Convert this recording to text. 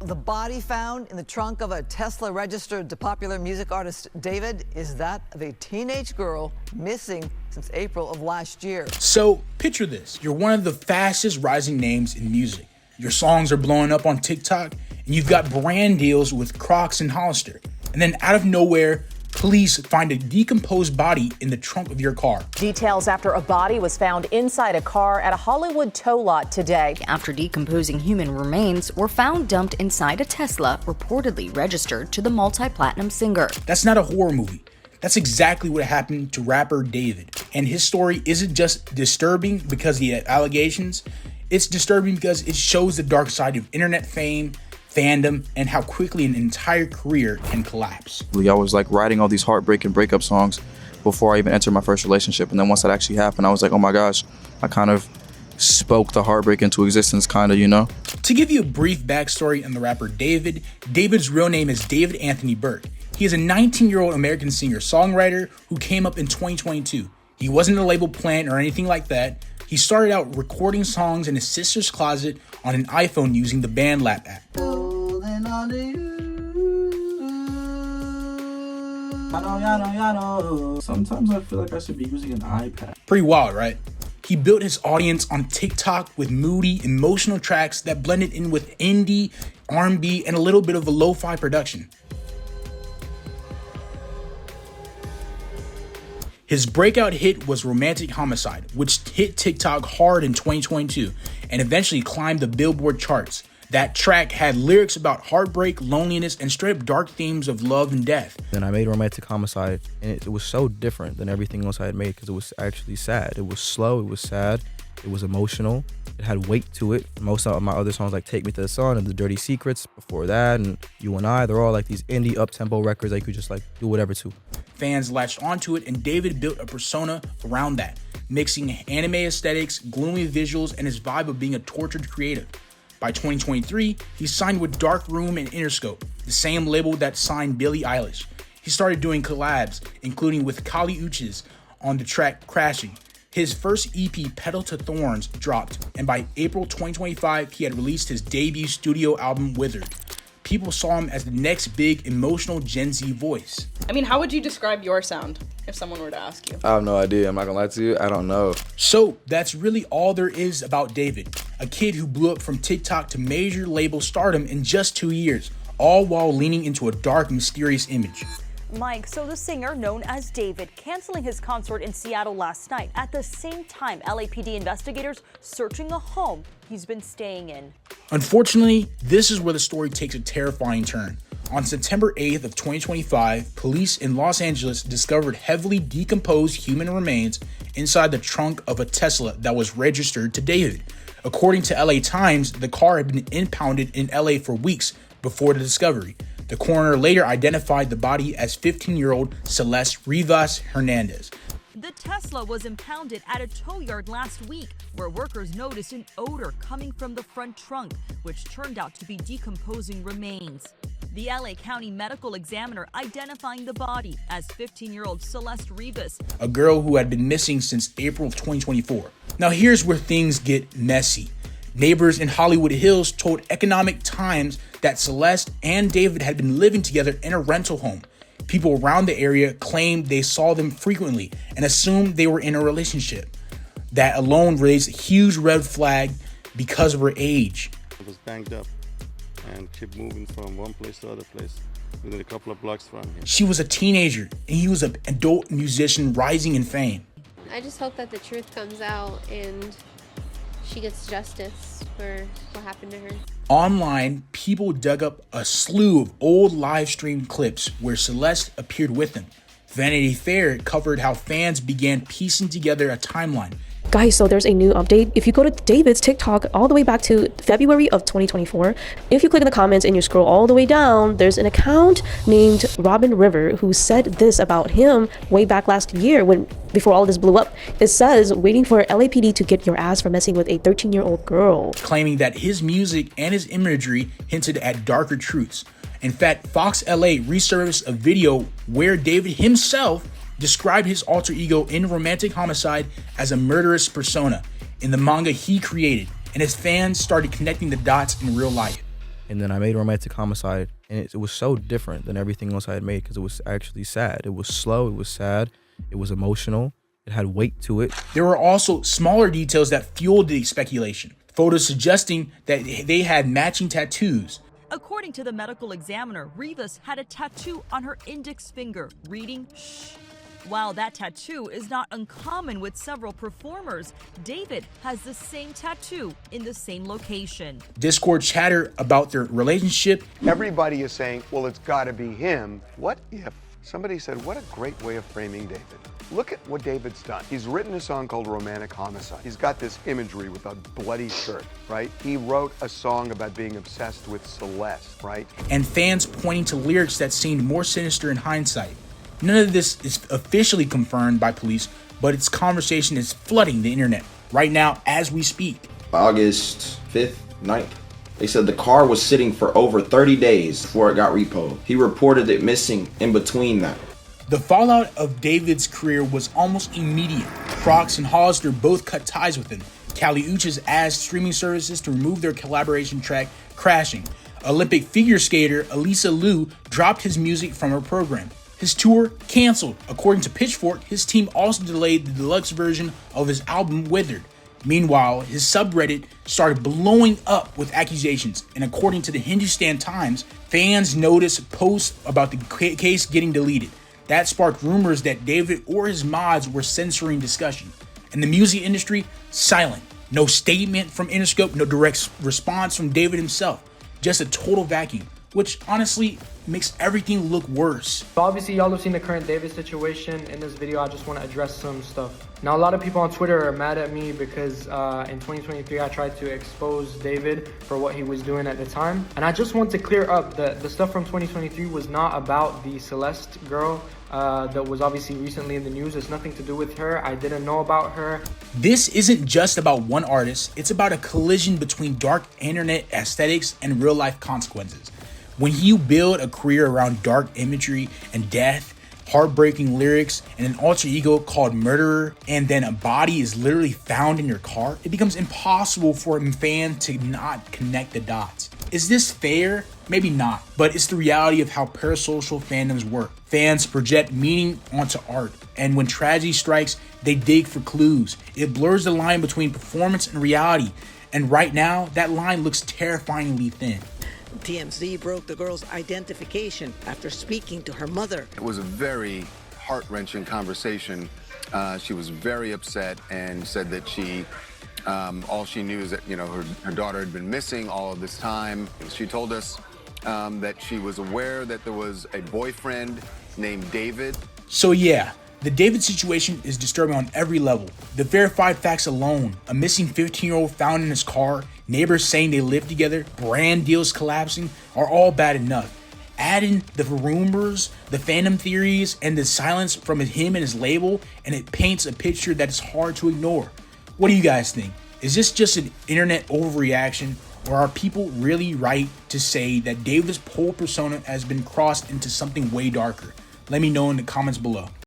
The body found in the trunk of a Tesla registered to popular music artist David is that of a teenage girl missing since April of last year. So picture this. You're one of the fastest rising names in music. Your songs are blowing up on TikTok and you've got brand deals with Crocs and Hollister. And then out of nowhere, police find a decomposed body in the trunk of your car. Details after a body was found inside a car at a Hollywood tow lot today. After decomposing human remains were found dumped inside a Tesla reportedly registered to the multi-platinum singer. That's not a horror movie. That's exactly what happened to rapper David. And his story isn't just disturbing because he had allegations. It's disturbing because it shows the dark side of internet fame, fandom, and how quickly an entire career can collapse. I was like writing all these heartbreaking breakup songs before I even entered my first relationship. And then once that actually happened, I was like, oh my gosh, I kind of spoke the heartbreak into existence, you know? To give you a brief backstory on the rapper David, David's real name is David Anthony Burke. He is a 19-year-old American singer-songwriter who came up in 2022. He wasn't a label plant or anything like that. He started out recording songs in his sister's closet on an iPhone using the BandLab app. Sometimes I feel like I should be using an iPad. Pretty wild, right? He built his audience on TikTok with moody, emotional tracks that blended in with indie, R&B, and a little bit of a lo-fi production. His breakout hit was Romantic Homicide, which hit TikTok hard in 2022 and eventually climbed the Billboard charts. That track had lyrics about heartbreak, loneliness, and straight up dark themes of love and death. Then I made Romantic Homicide, and it was so different than everything else I had made because it was actually sad. It was slow, it was sad, it was emotional, it had weight to it. Most of my other songs like Take Me to the Sun and The Dirty Secrets before that, and You and I, they're all like these indie up-tempo records that you could just like do whatever to. Fans latched onto it, and David built a persona around that, mixing anime aesthetics, gloomy visuals, and his vibe of being a tortured creative. By 2023, he signed with Dark Room and Interscope, the same label that signed Billie Eilish. He started doing collabs, including with Kali Uchis on the track Crashing. His first EP, Pedal to Thorns, dropped, and by April 2025, he had released his debut studio album, Withered. People saw him as the next big emotional Gen Z voice. I mean, how would you describe your sound if someone were to ask you? I have no idea. I'm not gonna lie to you. I don't know. So that's really all there is about David, a kid who blew up from TikTok to major label stardom in just 2 years, all while leaning into a dark, mysterious image. Mike, so the singer known as David canceling his concert in Seattle last night. At the same time, LAPD investigators searching a home he's been staying in. Unfortunately, this is where the story takes a terrifying turn. On September 8th of 2025, police in Los Angeles discovered heavily decomposed human remains inside the trunk of a Tesla that was registered to David. According to LA Times, the car had been impounded in LA for weeks before the discovery. The coroner later identified the body as 15-year-old Celeste Rivas Hernandez. The Tesla was impounded at a tow yard last week, where workers noticed an odor coming from the front trunk, which turned out to be decomposing remains. The LA County Medical Examiner identifying the body as 15-year-old Celeste Rivas, a girl who had been missing since April of 2024. Now here's where things get messy. Neighbors in Hollywood Hills told Economic Times that Celeste and David had been living together in a rental home. People around the area claimed they saw them frequently and assumed they were in a relationship. That alone raised a huge red flag because of her age. It was banged up and kept moving from one place to other place within a couple of blocks from him. She was a teenager and he was an adult musician rising in fame. I just hope that the truth comes out and she gets justice for what happened to her. Online, people dug up a slew of old live stream clips where Celeste appeared with him. Vanity Fair covered how fans began piecing together a timeline. Guys, so there's a new update. If you go to David's TikTok all the way back to February of 2024, if you click in the comments and you scroll all the way down, there's an account named Robin River who said this about him way back last year before all this blew up. It says, waiting for LAPD to get your ass for messing with a 13-year-old girl. Claiming that his music and his imagery hinted at darker truths. In fact, Fox LA resurfaced a video where David himself described his alter ego in Romantic Homicide as a murderous persona in the manga he created, and his fans started connecting the dots in real life. And then I made Romantic Homicide, and it was so different than everything else I had made because it was actually sad. It was slow, it was sad, it was emotional, it had weight to it. There were also smaller details that fueled the speculation. Photos suggesting that they had matching tattoos. According to the medical examiner, Rivas had a tattoo on her index finger, reading "shh." While that tattoo is not uncommon with several performers, David has the same tattoo in the same location. Discord chatter about their relationship. Everybody is saying, well, it's got to be him. What if somebody said, what a great way of framing David? Look at what David's done. He's written a song called Romantic Homicide. He's got this imagery with a bloody shirt, right? He wrote a song about being obsessed with Celeste, right? And fans pointing to lyrics that seemed more sinister in hindsight. None of this is officially confirmed by police, but its conversation is flooding the internet right now as we speak. August 5th, 9th. They said the car was sitting for over 30 days before it got repoed. He reported it missing in between that. The fallout of David's career was almost immediate. Crocs and Hollister both cut ties with him. Kali Uchis asked streaming services to remove their collaboration track, Crashing. Olympic figure skater Elisa Liu dropped his music from her program. His tour canceled. According to Pitchfork, his team also delayed the deluxe version of his album Withered. Meanwhile, his subreddit started blowing up with accusations, and according to the Hindustan Times, fans noticed posts about the case getting deleted. That sparked rumors that David or his mods were censoring discussion. And the music industry, silent. No statement from Interscope, no direct response from David himself. Just a total vacuum, which honestly makes everything look worse. Obviously, y'all have seen the current David situation. In this video, I just want to address some stuff. Now, a lot of people on Twitter are mad at me because in 2023, I tried to expose David for what he was doing at the time. And I just want to clear up that the stuff from 2023 was not about the Celeste girl that was obviously recently in the news. It's nothing to do with her. I didn't know about her. This isn't just about one artist. It's about a collision between dark internet aesthetics and real life consequences. When you build a career around dark imagery and death, heartbreaking lyrics, and an alter ego called Murderer, and then a body is literally found in your car, it becomes impossible for a fan to not connect the dots. Is this fair? Maybe not, but it's the reality of how parasocial fandoms work. Fans project meaning onto art, and when tragedy strikes, they dig for clues. It blurs the line between performance and reality, and right now, that line looks terrifyingly thin. TMZ broke the girl's identification after speaking to her mother. It was a very heart-wrenching conversation. She was very upset and said that all she knew is that, her daughter had been missing all of this time. She told us that she was aware that there was a boyfriend named David. So yeah, the David situation is disturbing on every level. The verified facts alone, a missing 15-year-old found in his car, neighbors saying they live together, brand deals collapsing, are all bad enough. Add in the rumors, the fandom theories, and the silence from him and his label, and it paints a picture that is hard to ignore. What do you guys think? Is this just an internet overreaction, or are people really right to say that David's whole persona has been crossed into something way darker? Let me know in the comments below.